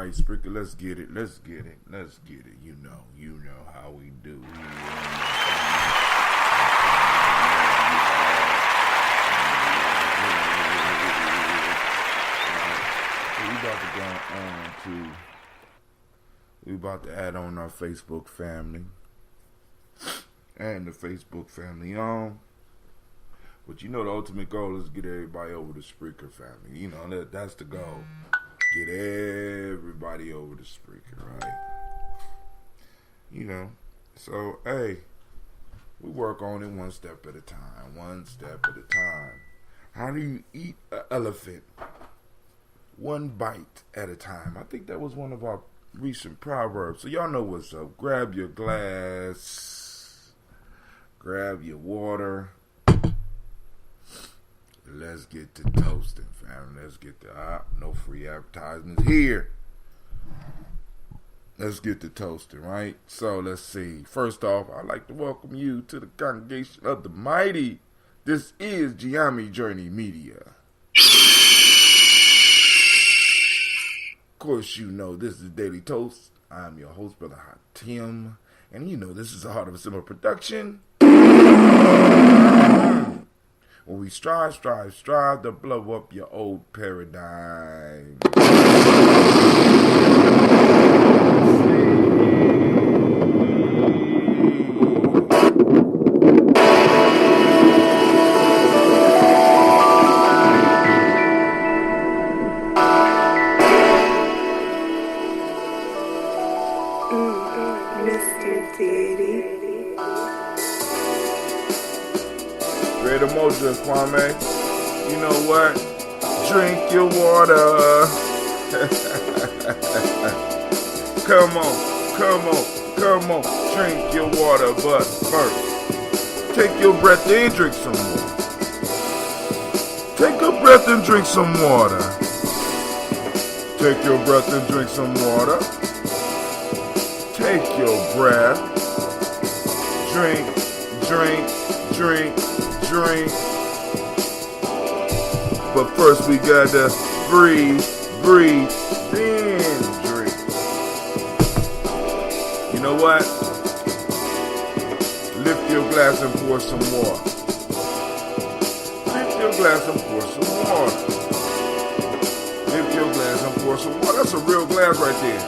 right, Spricker, let's get it. You know how we do. We about to add on our Facebook family. And the Facebook family on. But you know the ultimate goal is to get everybody over the Spreaker family. You know, that's the goal. Get everybody over the Spreaker, right? You know, so, hey, we work on it one step at a time. How do you eat an elephant? One bite at a time. I think that was one of our recent proverbs. So y'all know what's up. Grab your glass. Grab your water. Let's get to toasting, fam. Let's get to no free advertisements here. Let's get to toasting, right? So let's see. First off, I'd like to welcome you to the congregation of the mighty. This is Gye-Nyame Journey Media. Of course, you know this is Daily Toast. I'm your host, Brother Hatim, and you know this is the Heart of a Simple production. When we strive to blow up your old paradigm. Great Umoja, Kwame. You know what? Drink your water. Come on. Drink your water, but first, take your breath and drink some more. Take your breath and drink some water. Take your breath and drink some water. Take your breath. Drink. But first we gotta breathe, then drink. You know what? Lift your glass and pour some more. Lift your glass and pour some water. Lift your glass and pour some water. That's a real glass right there.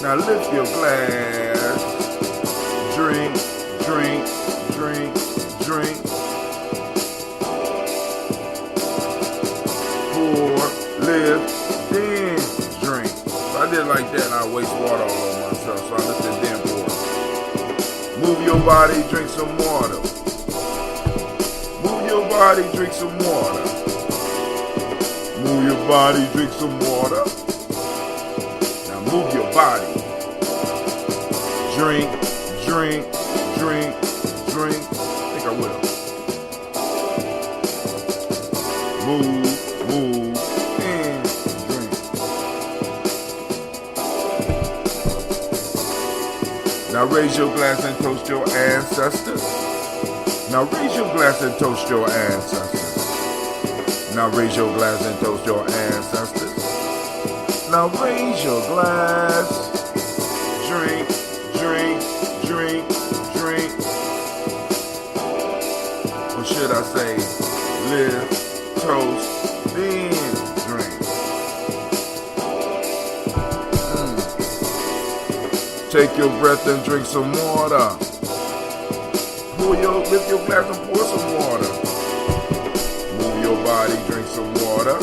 Now lift your glass. Drink. Pour, lift, then drink. If I did like that, I'd waste water all over myself. So I lifted, then pour. Move your body, drink some water. Move your body, drink some water. Move your body, drink some water. Now move your body. Drink. I think I will. Move, and drink. Now raise your glass and toast your ancestors. Now raise your glass and toast your ancestors. Now raise your glass and toast your ancestors. Now raise your glass. Drink. Or should I say, live, toast, then drink. Take your breath and drink some water. Lift your glass and pour some water. Move your body, drink some water.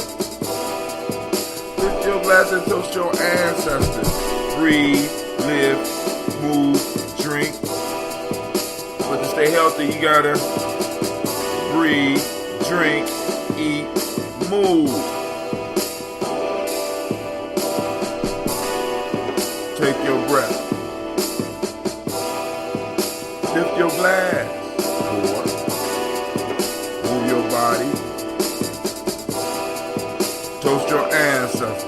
Lift your glass and toast your ancestors. Breathe, live, move, drink. But to stay healthy, you gotta breathe, drink, eat, move. Take your breath. Lift your glass. Pour. Move your body. Toast your ancestors.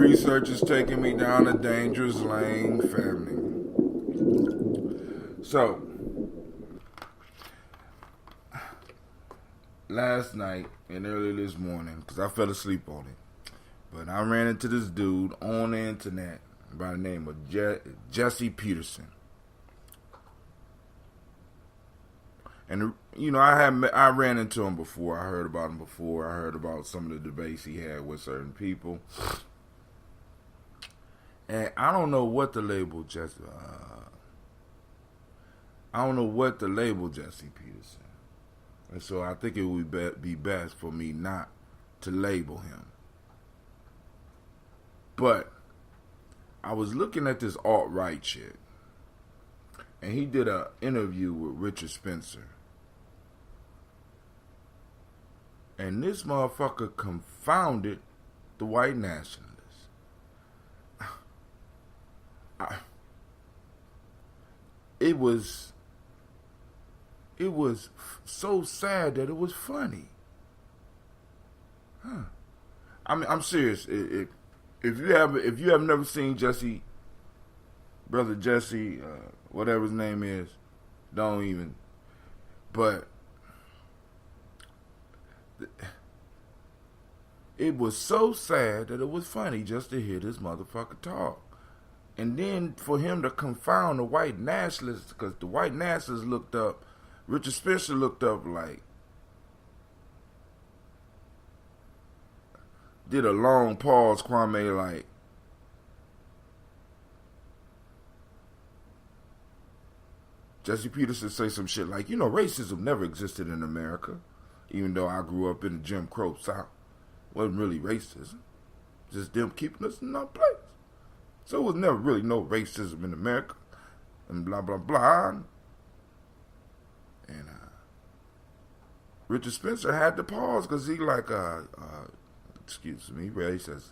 research is taking me down a dangerous lane, family. So, last night and early this morning, because I fell asleep on it, but I ran into this dude on the internet by the name of Jesse Peterson. And, you know, I ran into him before. I heard about him before. I heard about some of the debates he had with certain people. And I don't know what to label Jesse. I don't know what to label Jesse Peterson. And so I think it would be best for me not to label him. But I was looking at this alt-right shit. And he did an interview with Richard Spencer. And this motherfucker confounded the white nationalists. It was so sad that it was funny. I mean, I'm serious. If you have never seen Brother Jesse, whatever his name is, don't even. But it was so sad that it was funny just to hear this motherfucker talk. And then for him to confound the white nationalists, because the white nationalists looked up, Richard Spencer looked up like, did a long pause, Kwame, like, Jesse Peterson say some shit like, you know, racism never existed in America, even though I grew up in the Jim Crow South. Wasn't really racism, just them keeping us in our place. So it was never really no racism in America, and blah, blah, blah. And Richard Spencer had to pause because he like, excuse me, race has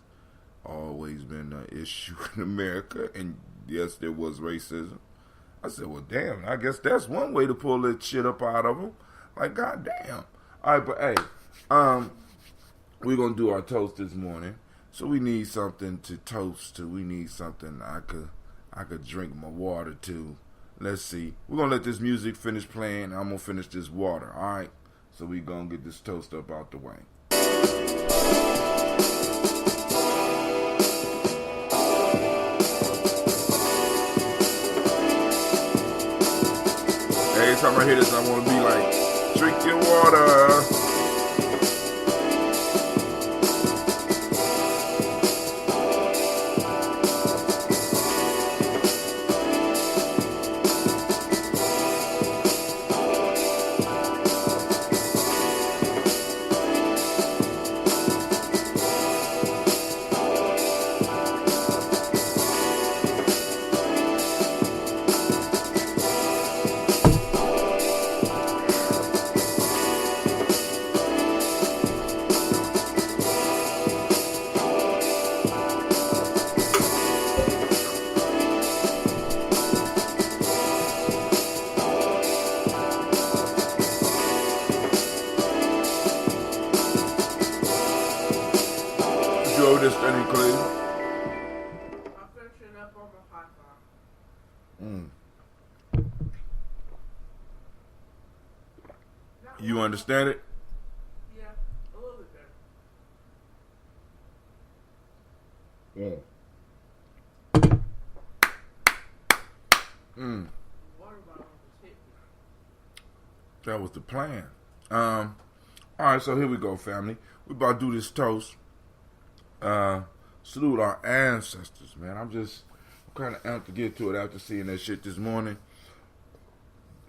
always been an issue in America, and yes, there was racism. I said, well, damn, I guess that's one way to pull that shit up out of him. Like, goddamn. All right, but hey, we're going to do our toast this morning. So we need something to toast to. We need something I could drink my water to. Let's see. We're going to let this music finish playing. I'm going to finish this water, all right? So we're going to get this toast up out the way. Every time I hear this, I want to be like, drink your water. This any clean? I'm finishing up on my hot dog. You understand it? Yeah, a little bit better. Water bottle just hit me. That was the plan. All right, so here we go, family. We about to do this toast. Salute our ancestors, man. I'm kind of amped to get to it after seeing that shit this morning.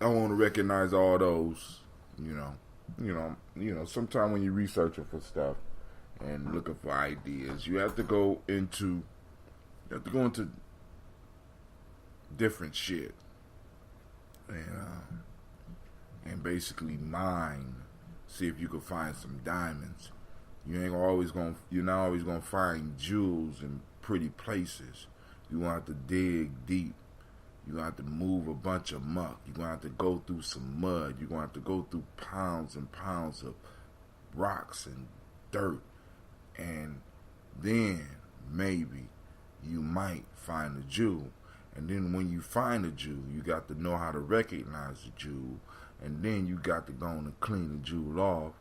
I want to recognize all those, you know. Sometime when you're researching for stuff and looking for ideas, you have to go into different shit and basically mine, see if you can find some diamonds. You're not always gonna find jewels in pretty places. You're gonna have to dig deep. You're gonna have to move a bunch of muck. You're gonna have to go through some mud. You're gonna have to go through pounds and pounds of rocks and dirt. And then maybe you might find a jewel. And then when you find a jewel, you got to know how to recognize the jewel. And then you got to go on and clean the jewel off.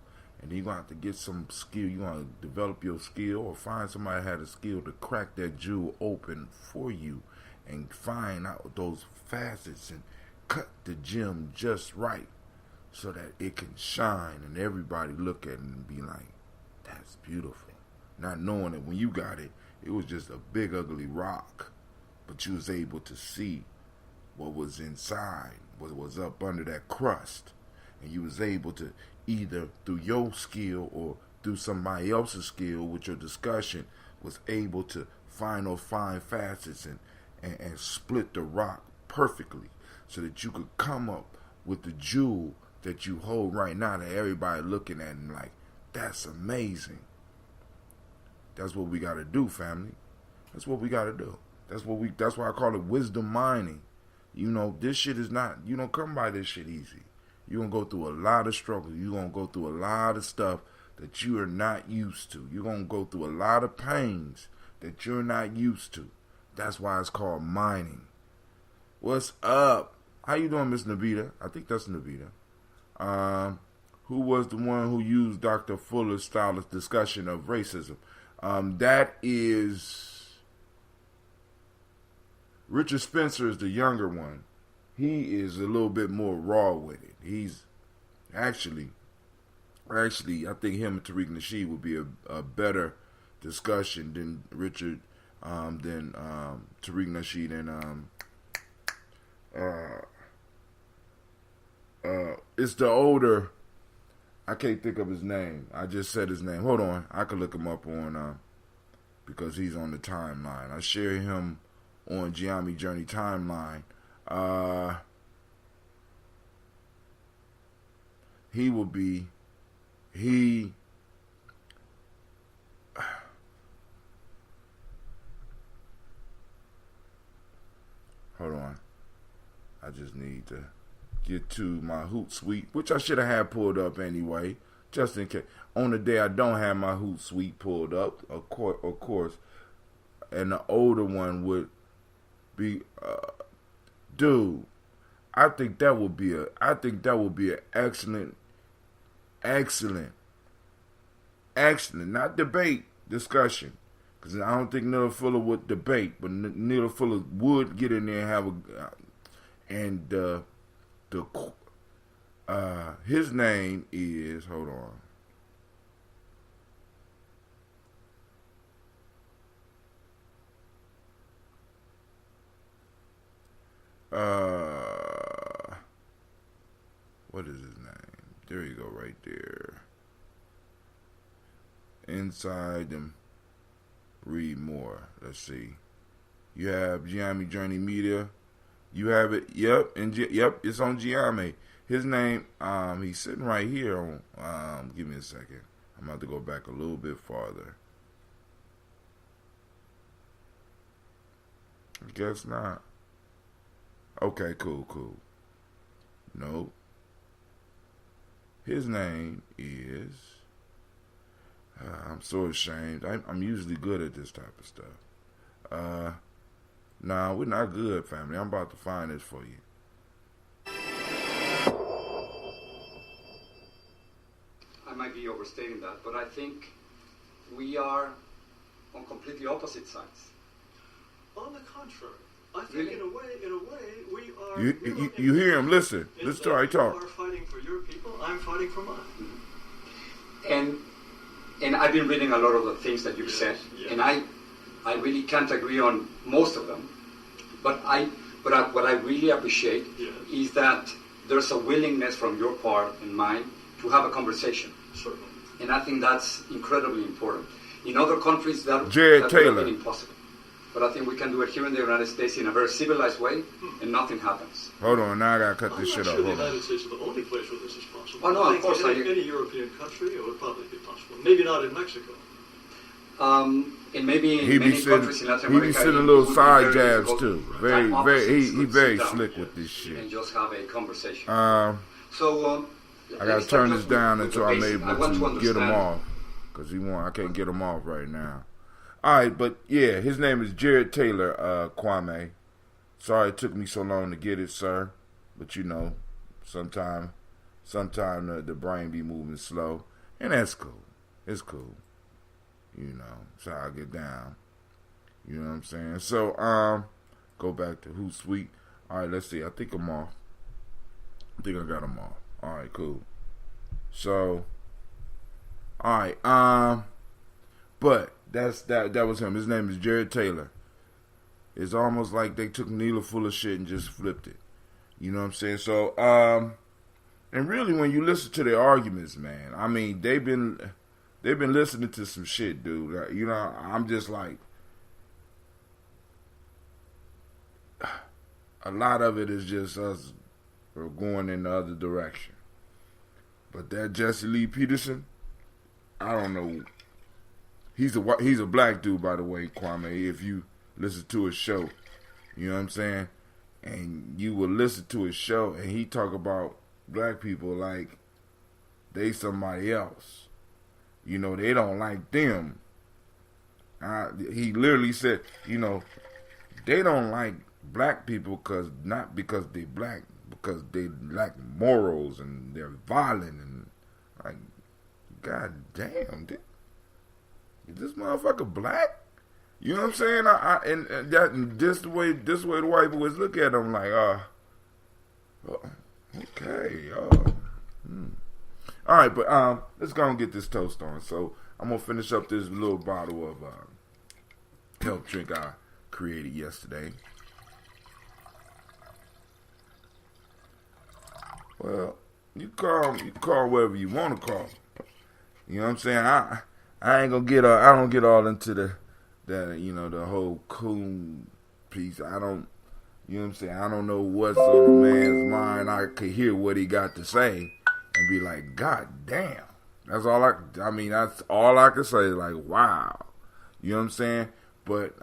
And then you're going to have to get some skill. You're going to develop your skill or find somebody that had a skill to crack that jewel open for you and find out those facets and cut the gem just right so that it can shine and everybody look at it and be like, that's beautiful. Not knowing that when you got it, it was just a big ugly rock. But you was able to see what was inside, what was up under that crust. And you was able to either through your skill or through somebody else's skill with your discussion was able to find those fine facets and split the rock perfectly so that you could come up with the jewel that you hold right now that everybody looking at and like, that's amazing. That's what we got to do, family. That's what we got to do. That's why I call it wisdom mining. You know, this shit is not, you don't come by this shit easy. You're going to go through a lot of struggle. You're going to go through a lot of stuff that you are not used to. You're going to go through a lot of pains that you're not used to. That's why it's called mining. What's up? How you doing, Miss Navita? I think that's Navita. Who was the one who used Dr. Fuller's style of discussion of racism? That is Richard Spencer is the younger one. He is a little bit more raw with it. He's actually, I think him and Tariq Nasheed would be a better discussion than Richard, than Tariq Nasheed and it's the older. I can't think of his name. I just said his name. Hold on, I can look him up on because he's on the timeline. I share him on Gye-Nyame Journey timeline. He will be, hold on. I just need to get to my Hootsuite, which I should have had pulled up anyway, just in case. On the day I don't have my Hootsuite pulled up, of course, and the older one would be, dude. I think that would be an excellent, not debate, discussion. Because I don't think Neil Fuller would debate, but Neil Fuller would get in there and have his name is, hold on. What is his name? There you go, right there. Inside them. Read more. Let's see. You have Gye-Nyame Journey Media. You have it. Yep. And yep, it's on Gye-Nyame. His name, he's sitting right here on, give me a second. I'm about to go back a little bit farther. I guess not. Okay, cool. Nope. His name is, I'm so ashamed. I'm usually good at this type of stuff. Nah, we're not good, family. I'm about to find this for you. I might be overstating that, but I think we are on completely opposite sides. On the contrary, I think really? in a way, we are. You hear him? Listen to how he talk. You are fighting for your people. I'm fighting for mine. And I've been reading a lot of the things that you've said, and I really can't agree on most of them. But what I really appreciate is that there's a willingness from your part and mine to have a conversation. Certainly. And I think that's incredibly important. In other countries, that would have been impossible. But I think we can do it here in the United States in a very civilized way, and nothing happens. Hold on, now I gotta cut this shit off. I'm not sure the United States is the only place where this is possible. Oh no, of course. In any European country, it would probably be possible. Maybe not in Mexico. And maybe in many countries in Latin America, he be sending little side jabs too. Very, he very slick with this shit. And just have a conversation. So I gotta turn this down until I'm able to get him off, cause I can't get him off right now. All right, but yeah, his name is Jared Taylor, Kwame. Sorry it took me so long to get it, sir. But you know, sometime the brain be moving slow. And that's cool. It's cool. You know, that's how I get down. You know what I'm saying? So, go back to Hootsuite. All right, let's see. I think I'm off. I think I got them off. All right, cool. So, all right, but that was him. His name is Jared Taylor. It's almost like they took Neela full of shit and just flipped it. You know what I'm saying? So, and really, when you listen to their arguments, man, I mean, they've been listening to some shit, dude. You know, I'm just like, a lot of it is just us going in the other direction. But that Jesse Lee Peterson, I don't know. He's a black dude, by the way, Kwame. If you listen to his show, you know what I'm saying, and you will listen to his show, and he talk about black people like they somebody else. You know, they don't like them. He literally said, you know, they don't like black people not because they black, because they lack morals and they're violent and like, god damn, is this motherfucker black? You know what I'm saying? And this the way the white boys look at him like, okay, all right, but let's go and get this toast on. So I'm gonna finish up this little bottle of health drink I created yesterday. Well, you call whatever you want to call. You know what I'm saying? I ain't gonna I don't get all into the you know, the whole coon piece. I don't, you know what I'm saying? I don't know what's on the man's mind. I could hear what he got to say and be like, god damn. That's all that's all I can say. Like, wow. You know what I'm saying? But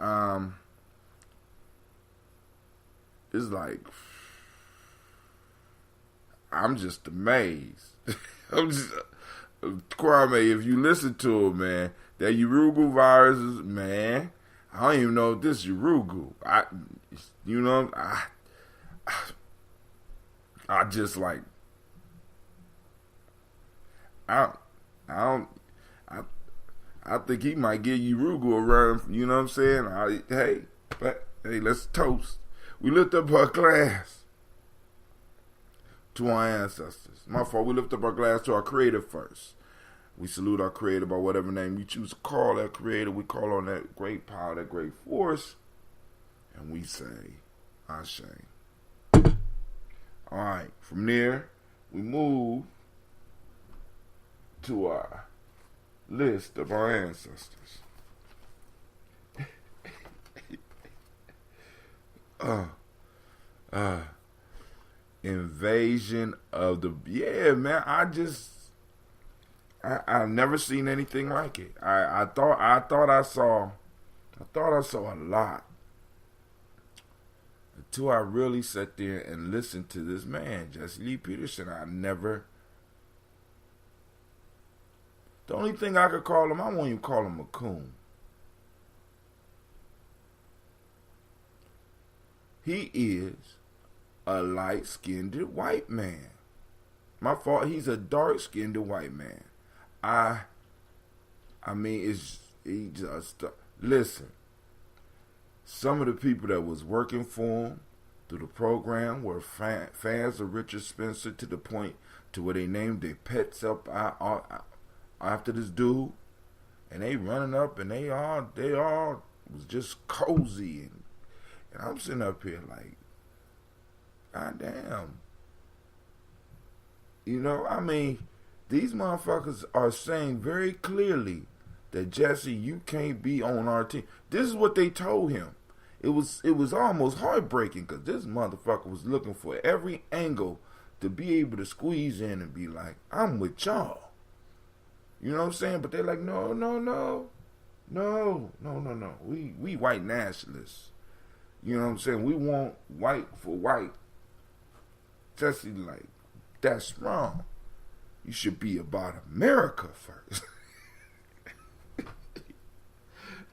it's like, I'm just amazed. Kwame, if you listen to him, man, that Urugu virus is, man, I don't even know if this is Urugu. I just like, I think he might get Urugu around, you know what I'm saying? Hey, let's toast. We lift up our glass to our ancestors. My fault, we lift up our glass to our Creator first. We salute our Creator by whatever name we choose to call that Creator. We call on that great power, that great force, and we say, Ashe. All right, from there, we move to our list of our ancestors. Invasion of the, yeah, man, I've never seen anything like it. I thought I saw a lot until I really sat there and listened to this man, Jesse Lee Peterson. The only thing I could call him, I won't even call him a coon. He is a light-skinned white man. My fault, he's a dark-skinned white man. I mean, he just, listen, some of the people that was working for him through the program were fans of Richard Spencer to the point to where they named their pets up after this dude, and they running up and they all was just cozy, and I'm sitting up here like, god damn. You know, I mean, these motherfuckers are saying very clearly that, Jesse, you can't be on our team. This is what they told him. It was almost heartbreaking because this motherfucker was looking for every angle to be able to squeeze in and be like, I'm with y'all. You know what I'm saying? But they're like, no. We white nationalists. You know what I'm saying? We want white for white. Jesse, like, that's wrong. You should be about America first.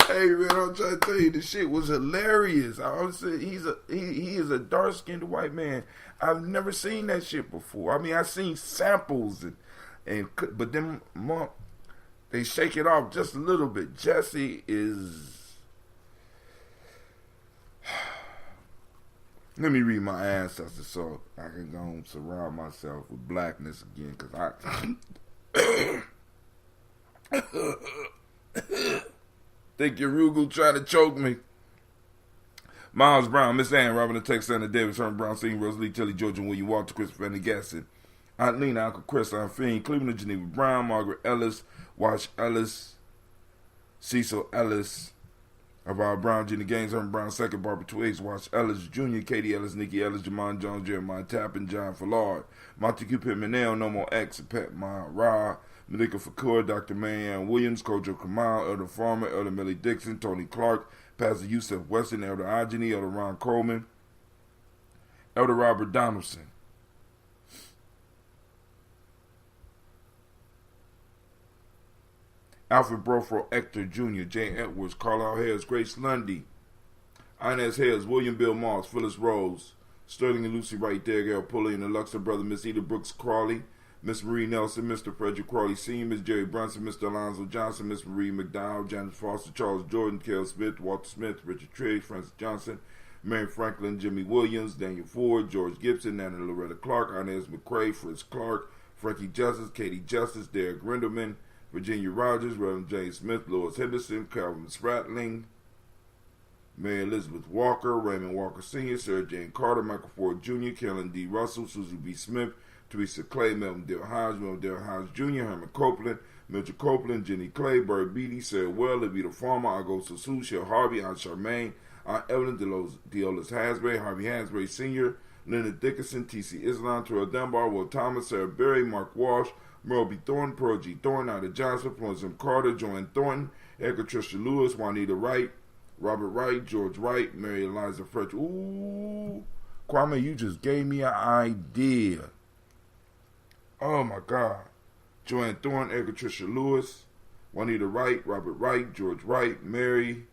Hey man, I'm trying to tell you, the shit was hilarious. I always say he is a dark skinned white man. I've never seen that shit before. I mean, I've seen samples but then they shake it off just a little bit. Jesse is. Let me read my ancestors so I can go and surround myself with blackness again, because I think your Rugal trying to choke me. Miles Brown, Miss Ann, Robin the Tex, Santa Davis, Herman Brown, Senior, Rosalie, Tilly, Georgia, William Walter, Christopher, Fanny Gasson, Aunt Lena, Uncle Chris, Aunt Fiend, Cleveland, Geneva Brown, Margaret Ellis, Wash Ellis, Cecil Ellis, Alvaro Brown, Jenny Gaines, Herman Brown, Second, Barbara Twiggs, Wash Ellis, Jr., Katie Ellis, Nikki Ellis, Jamon Jones, Jeremiah Tappan, John Fallard, Montague Pittman, No More X, Pet Ma Ra, Malika Fakur, Dr. Marianne Williams, Kojo Kamal, Elder Farmer, Elder Millie Dixon, Tony Clark, Pastor Yusef Weston, Elder Ageni, Elder Ron Coleman, Elder Robert Donaldson. Alfred Brofro Ector Jr., Jane Edwards, Carlisle Hayes, Grace Lundy, Inez Hayes, William Bill Moss, Phyllis Rose, Sterling and Lucy Wright, Derek L. Pulley, and the Luxor brother, Miss Eda Brooks Crawley, Miss Marie Nelson, Mr. Frederick Crawley Sr., Miss Jerry Brunson, Mr. Alonzo Johnson, Miss Marie McDowell, Janet Foster, Charles Jordan, Kel Smith, Walter Smith, Richard Triggs, Francis Johnson, Mary Franklin, Jimmy Williams, Daniel Ford, George Gibson, Nana Loretta Clark, Inez McCrae, Fritz Clark, Frankie Justice, Katie Justice, Derek Grindelman, Virginia Rogers, Reverend James Smith, Lois Henderson, Calvin Spratling, Mary Elizabeth Walker, Raymond Walker Sr., Sarah Jane Carter, Michael Ford Jr., Kellen D. Russell, Susie B. Smith, Teresa Clay, Melvin Dale Hodge, Melvin Dale Hodge Jr., Herman Copeland, Mitchell Copeland, Jenny Clay, Bird Beatty, Sarah Well, Levita Farmer, Augusta Sue, Shell Harvey, Aunt Charmaine, Aunt Evelyn, Deolis Hasbury, Harvey Hansbury Sr., Leonard Dickinson, T.C. Islam, Terrell Dunbar, Will Thomas, Sarah Berry, Mark Walsh, Merle B. Thornton, Pearl G. Thornton, Ida Johnson, Florence M. Carter, Joanne Thornton, Edgar Trisha Lewis, Juanita Wright, Robert Wright, George Wright, Mary Eliza French. Ooh, Kwame, you just gave me an idea. Oh my God. Joanne Thornton, Edgar Trisha Lewis, Juanita Wright, Robert Wright, George Wright, Mary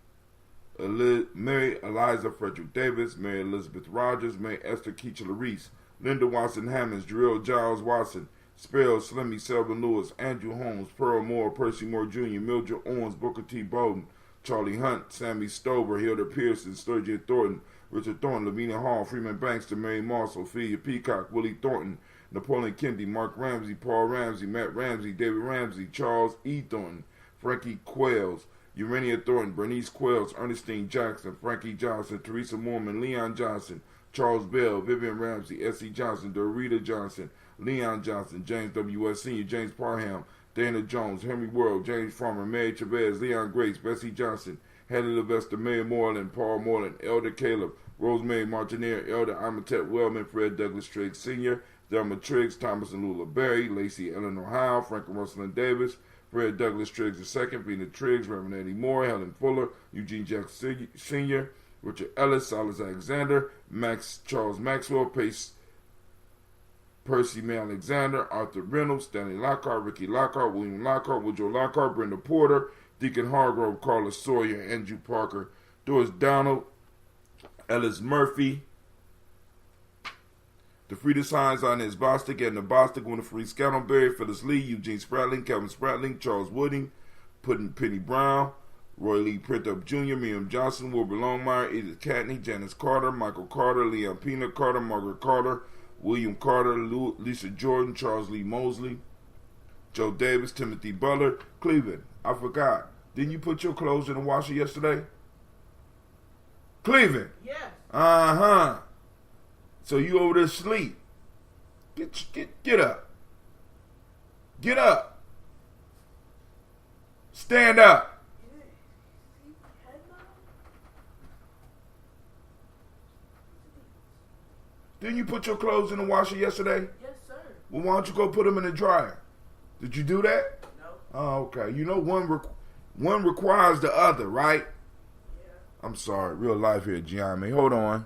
Eliza Frederick Davis, Mary Elizabeth Rogers, Mary Esther Keachler Reese, Linda Watson Hammonds, Jarrell Giles Watson, Spell, Slimmy, Selvin Lewis, Andrew Holmes, Pearl Moore, Percy Moore Jr., Mildred Owens, Booker T. Bowden, Charlie Hunt, Sammy Stover, Hilda Pearson, Sturgeon Thornton, Richard Thornton, Lavinia Hall, Freeman Bankster, Mary Moss, Ophelia Peacock, Willie Thornton, Napoleon Kennedy, Mark Ramsey, Paul Ramsey, Matt Ramsey, David Ramsey, Charles E. Thornton, Frankie Quails, Urania Thornton, Bernice Quails, Ernestine Jackson, Frankie Johnson, Teresa Mormon, Leon Johnson, Charles Bell, Vivian Ramsey, S.C. Johnson, Dorita Johnson, Leon Johnson, James W.S. Sr., James Parham, Dana Jones, Henry World, James Farmer, Mary Chavez, Leon Grace, Bessie Johnson, Heather Levester, Mary Moreland, Paul Moreland, Elder Caleb, Rosemary Martineer, Elder Amatette Wellman, Fred Douglas Triggs Sr., Thelma Triggs, Thomas and Lula Berry, Lacey Eleanor Howe, Franklin Russell and Davis, Fred Douglas Triggs II, Vina Triggs, Reverend Eddie Moore, Helen Fuller, Eugene Jackson Sr., Richard Ellis, Silas Alexander, Charles Maxwell, Percy May Alexander, Arthur Reynolds, Stanley Lockhart, Ricky Lockhart, William Lockhart, Woodrow Lockhart, Brenda Porter, Deacon Hargrove, Carla Sawyer, Andrew Parker, Doris Donald, Ellis Murphy, DeFrida Signs, Inez Bostic, Edna Bostic, Winifred Scannelberry, Phyllis Lee, Eugene Spratling, Calvin Spratling, Charles Wooding, Penny Brown, Roy Lee Printup Jr., Miriam Johnson, Wilbur Longmire, Edith Catney, Janice Carter, Michael Carter, Leon Pina Carter, Margaret Carter, William Carter, Lisa Jordan, Charles Lee Mosley, Joe Davis, Timothy Butler, Cleveland. I forgot. Didn't you put your clothes in the washer yesterday? Cleveland. Yes. Uh-huh. So you over there asleep. Get up. Get up. Stand up. Didn't you put your clothes in the washer yesterday? Yes, sir. Well, why don't you go put them in the dryer? Did you do that? No. Oh, okay. You know one requires the other, right? Yeah. I'm sorry. Real life here, Gye-Nyame. Hold on.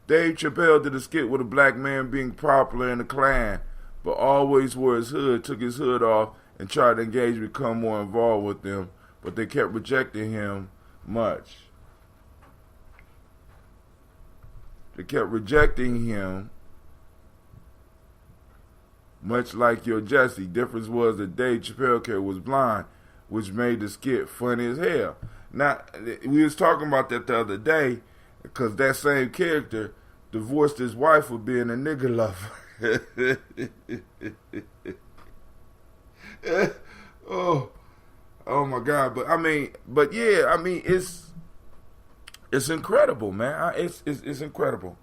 Dave Chappelle did a skit with a black man being popular in the Klan, but always wore his hood, took his hood off, and tried to engage, become more involved with them. but they kept rejecting him much. They kept rejecting him much like your Jesse. Difference was that Dave Chappelle was blind, which made the skit funny as hell. Now, we was talking about that the other day, because that same character divorced his wife for being a nigga lover. oh my God! But yeah, it's incredible, man. It's incredible.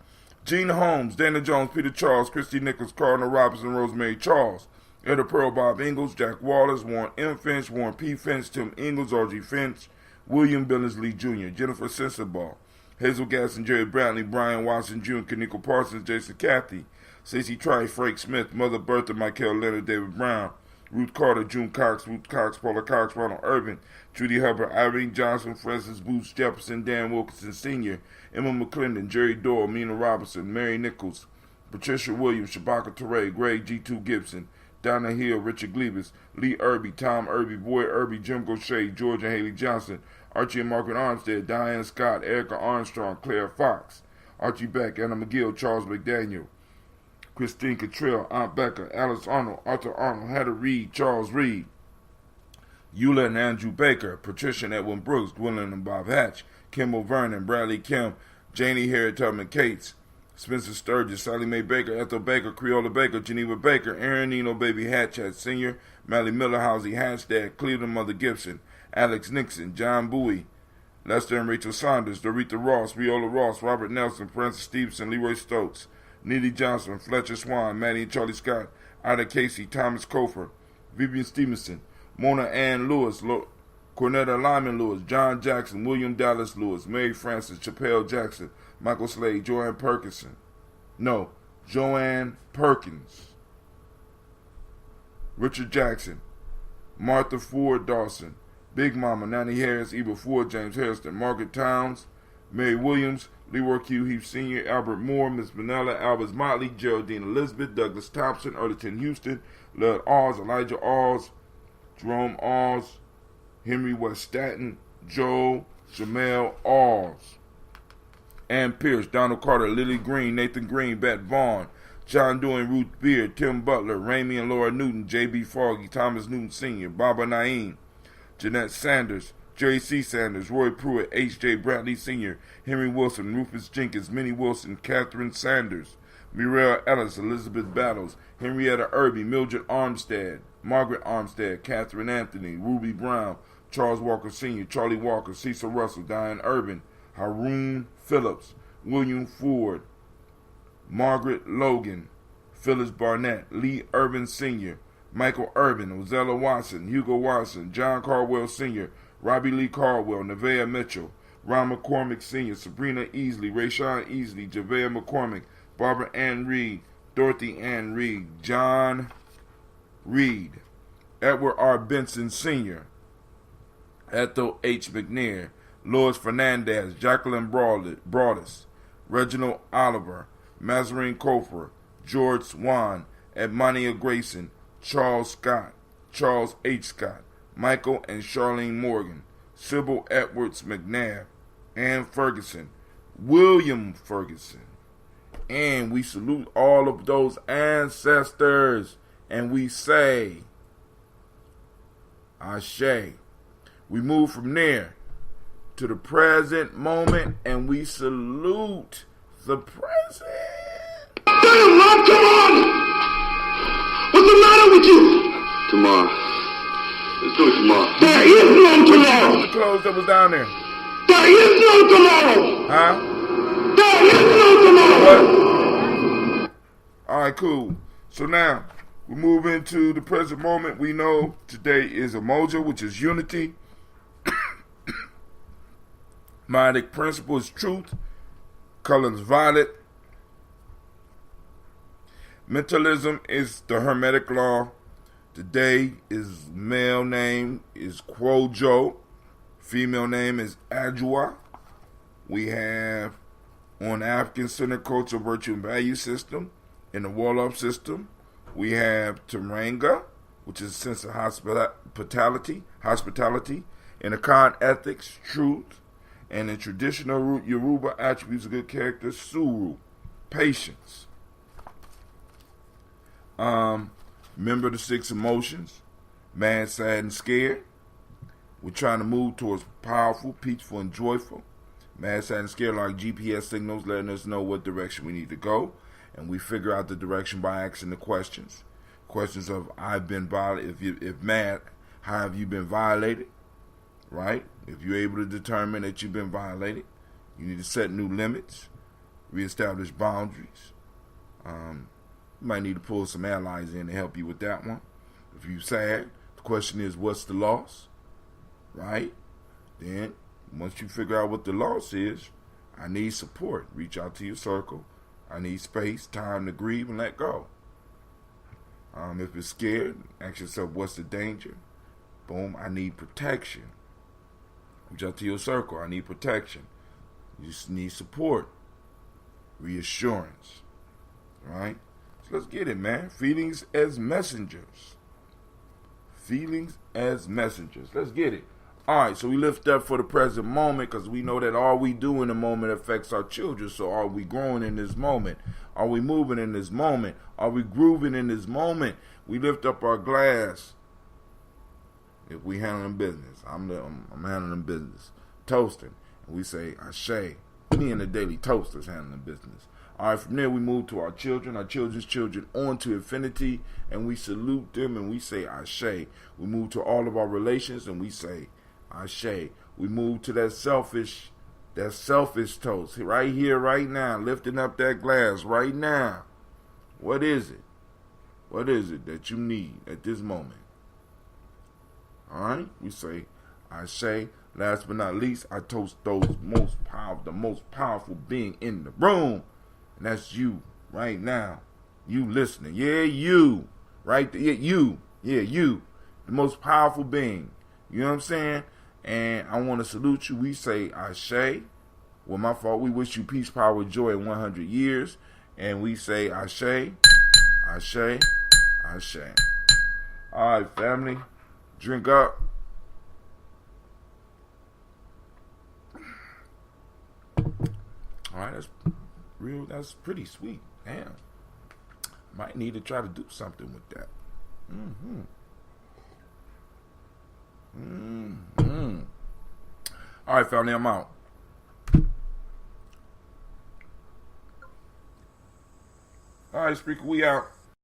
Gene Holmes, Dana Jones, Peter Charles, Christy Nichols, Cardinal Robinson, Rosemary Charles, Etta Pearl, Bob Ingalls, Jack Wallace, Warren M. Finch, Warren P. Finch, Tim Ingalls, R.G. Finch, William Billingsley Jr., Jennifer Sensabaugh, Hazel Gasson, Jerry Bradley, Brian Watson Jr., Kaniko Parsons, Jason Cathy, Stacey Trice, Frank Smith, Mother Bertha, Michael Leonard, David Brown, Ruth Carter, June Cox, Ruth Cox, Paula Cox, Ronald Urban, Judy Hubbard, Irene Johnson, Francis Booth Jefferson, Dan Wilkinson Sr., Emma McClendon, Jerry Doyle, Mina Robinson, Mary Nichols, Patricia Williams, Shabaka Teray, Greg G2 Gibson, Donna Hill, Richard Glebus, Lee Irby, Tom Irby, Boy Irby, Jim Gaucher, George and Haley Johnson, Archie and Margaret Armstead, Diane Scott, Erica Armstrong, Claire Fox, Archie Beck, Anna McGill, Charles McDaniel, Christine Cottrell, Aunt Becca, Alice Arnold, Arthur Arnold, Hedda Reed, Charles Reed, Eula and Andrew Baker, Patricia and Edwin Brooks, Gwendolyn and Bob Hatch, Kimball Vernon, Bradley Kim, Janie Harriet Tubman Cates, Spencer Sturgis, Sally Mae Baker, Ethel Baker, Creola Baker, Geneva Baker, Aaron Nino Baby Hatchet Sr., Mally Miller, Housie Hatchstad, Cleveland Mother Gibson, Alex Nixon, John Bowie, Lester and Rachel Saunders, Dorita Ross, Viola Ross, Robert Nelson, Francis Stevenson, Leroy Stokes, Neely Johnson, Fletcher Swan, Maddie and Charlie Scott, Ida Casey, Thomas Kofer, Vivian Stevenson, Mona Ann Lewis, Cornetta Lyman Lewis, John Jackson, William Dallas Lewis, Mary Francis, Chappelle Jackson, Michael Slade, Joanne Perkins, Richard Jackson, Martha Ford Dawson, Big Mama, Nanny Harris, Eva Ford, James Harrison, Margaret Towns, Mary Williams, Leroy Q. Heath Sr., Albert Moore, Miss Manella, Albert Motley, Geraldine Elizabeth, Douglas Thompson, Erleton Houston, Lud Oz, Elijah Oz, Jerome Oz, Henry West Staton, Joe, Jamel Oz, Ann Pierce, Donald Carter, Lily Green, Nathan Green, Bet Vaughn, John Dewey, Ruth Beard, Tim Butler, Ramey and Laura Newton, J.B. Foggy, Thomas Newton Sr., Baba Naeem, Jeanette Sanders, Jerry C. Sanders, Roy Pruitt, H.J. Bradley Sr., Henry Wilson, Rufus Jenkins, Minnie Wilson, Catherine Sanders, Muriel Ellis, Elizabeth Battles, Henrietta Irby, Mildred Armstead, Margaret Armstead, Catherine Anthony, Ruby Brown, Charles Walker Sr., Charlie Walker, Cecil Russell, Diane Urban, Haroon Phillips, William Ford, Margaret Logan, Phyllis Barnett, Lee Urban Sr., Michael Urban, Ozella Watson, Hugo Watson, John Caldwell Sr., Robbie Lee Caldwell, Nevaeh Mitchell, Ron McCormick Sr., Sabrina Easley, Rayshawn Easley, Javea McCormick, Barbara Ann Reed, Dorothy Ann Reed, John Reed, Edward R. Benson Sr., Ethel H. McNair, Lois Fernandez, Jacqueline Broadus, Reginald Oliver, Mazarine Cofer, George Swan, Edmonia Grayson, Charles Scott, Charles H. Scott, Michael and Charlene Morgan, Sybil Edwards McNabb, Ann Ferguson, William Ferguson. And we salute all of those ancestors and we say, Ashe. We move from there to the present moment and we salute the present. Damn, Mom, come on! What's the matter with you? Tomorrow. Let's do it tomorrow. There is no tomorrow. The clothes that was down there. There is no tomorrow. Huh? There is no tomorrow. What? All right, cool. So now we move into the present moment. We know today is Umoja, which is unity. Modic principle is truth. Color is violet. Mentalism is the Hermetic law. Today is male name is Kwojo. Female name is Adjua. We have on African Centered Culture Virtue and Value System. In the Wolof system, we have Teranga, which is a sense of hospitality. In Akan ethics, truth, and in traditional Yoruba attributes of good character, suru, patience. Remember the 6 emotions, mad, sad, and scared. We're trying to move towards powerful, peaceful, and joyful. Mad, sad, and scared like GPS signals letting us know what direction we need to go. And we figure out the direction by asking the questions. Questions of, I've been violated. If mad, how have you been violated? Right? If you're able to determine that you've been violated, you need to set new limits, reestablish boundaries. You might need to pull some allies in to help you with that one. If you're sad, the question is, what's the loss? Right? Then, once you figure out what the loss is, I need support. Reach out to your circle. I need space, time to grieve, and let go. If you're scared, ask yourself, what's the danger? Boom, I need protection. Reach out to your circle. I need protection. You just need support. Reassurance. Right? So let's get it, man. Feelings as messengers. Feelings as messengers. Let's get it. Alright, so we lift up for the present moment because we know that all we do in the moment affects our children. So are we growing in this moment? Are we moving in this moment? Are we grooving in this moment? We lift up our glass. If we handling business, I'm handling business. Toasting. And we say, Ashe. Me and the Daily Toasters handling business. Alright, from there we move to our children, our children's children, on to infinity, and we salute them and we say Ashe. We move to all of our relations and we say Ashe. We move to that selfish toast. Right here, right now, lifting up that glass right now. What is it? What is it that you need at this moment? Alright? We say Ashe. Last but not least, I toast the most powerful being in the room. And that's you, right now. You listening. Yeah, you. Right there. Yeah, you. Yeah, you. The most powerful being. You know what I'm saying? And I want to salute you. We say Ashe. Well, my fault. We wish you peace, power, joy in 100 years. And we say Ashe. Ashe. Ashe. All right, family. Drink up. All right, that's pretty sweet. Damn. Might need to try to do something with that. All right, family, I'm out. All right, Speaker, we out.